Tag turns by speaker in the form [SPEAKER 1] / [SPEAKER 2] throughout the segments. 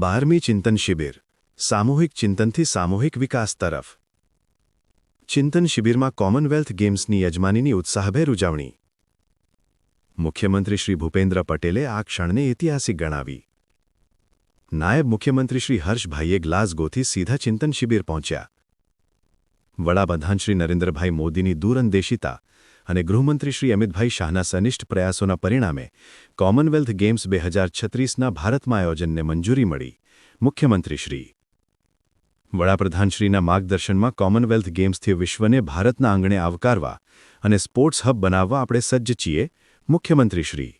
[SPEAKER 1] 12મી ચિંતન શિબિર સામૂહિક ચિંતનથી સામૂહિક વિકાસ તરફ ચિંતન શિબિરમાં કોમનવેલ્થ ગેમ્સની યજમાનીની ઉત્સાહભેર ઉજવણી મુખ્યમંત્રી શ્રી ભૂપેન્દ્ર પટેલે આ ક્ષણને ઐતિહાસિક ગણાવી નાયબ મુખ્યમંત્રી શ્રી હર્ષભાઈએ ગ્લાસગોથી સીધા ચિંતન શિબિર પહોંચ્યા વડાપ્રધાન શ્રી નરેન્દ્રભાઈ મોદીની દૂરંદેશિતા અને ગૃહમંત્રી શ્રી અમિતભાઈ શાહના સનિષ્ઠ પ્રયાસોના પરિણામે કોમનવેલ્થ ગેમ્સ 2036ના ભારતમાં આયોજનને મંજૂરી મળી મુખ્યમંત્રીશ્રી વડાપ્રધાનશ્રીના માર્ગદર્શનમાં કોમનવેલ્થ ગેમ્સથી વિશ્વને ભારતના આંગણે આવકારવા અને સ્પોર્ટ્સ હબ બનાવવા આપણે સજ્જ છીએ મુખ્યમંત્રીશ્રી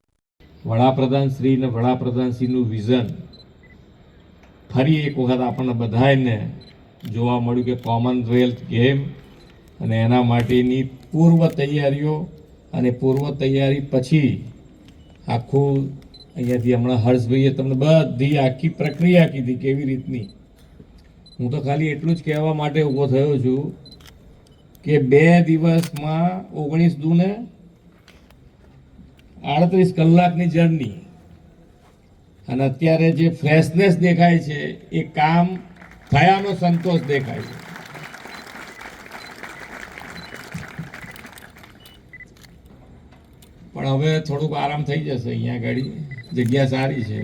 [SPEAKER 2] વડાપ્રધાનશ્રી અને વડાપ્રધાનશ્રીનું વિઝન ફરી એક વખત આપણને બધાને જોવા મળ્યું કે કોમનવેલ્થ ગેમ અને એના માટેની પૂર્વ તૈયારીઓ અને પૂર્વ તૈયારી પછી આખું અહીંયાથી હમણાં હર્ષભાઈએ તમને બધી આખી પ્રક્રિયા કીધી કેવી રીતની હું તો ખાલી એટલું જ કહેવા માટે ઊભો થયો છું કે 2 દિવસમાં 19 દૂને 38 કલાકની જર્ની અને અત્યારે જે ફ્રેશનેસ દેખાય છે એ કામ થયાનો સંતોષ દેખાય છે પણ હવે થોડુંક આરામ થઈ જશે અહીંયા આગળ જગ્યા સારી છે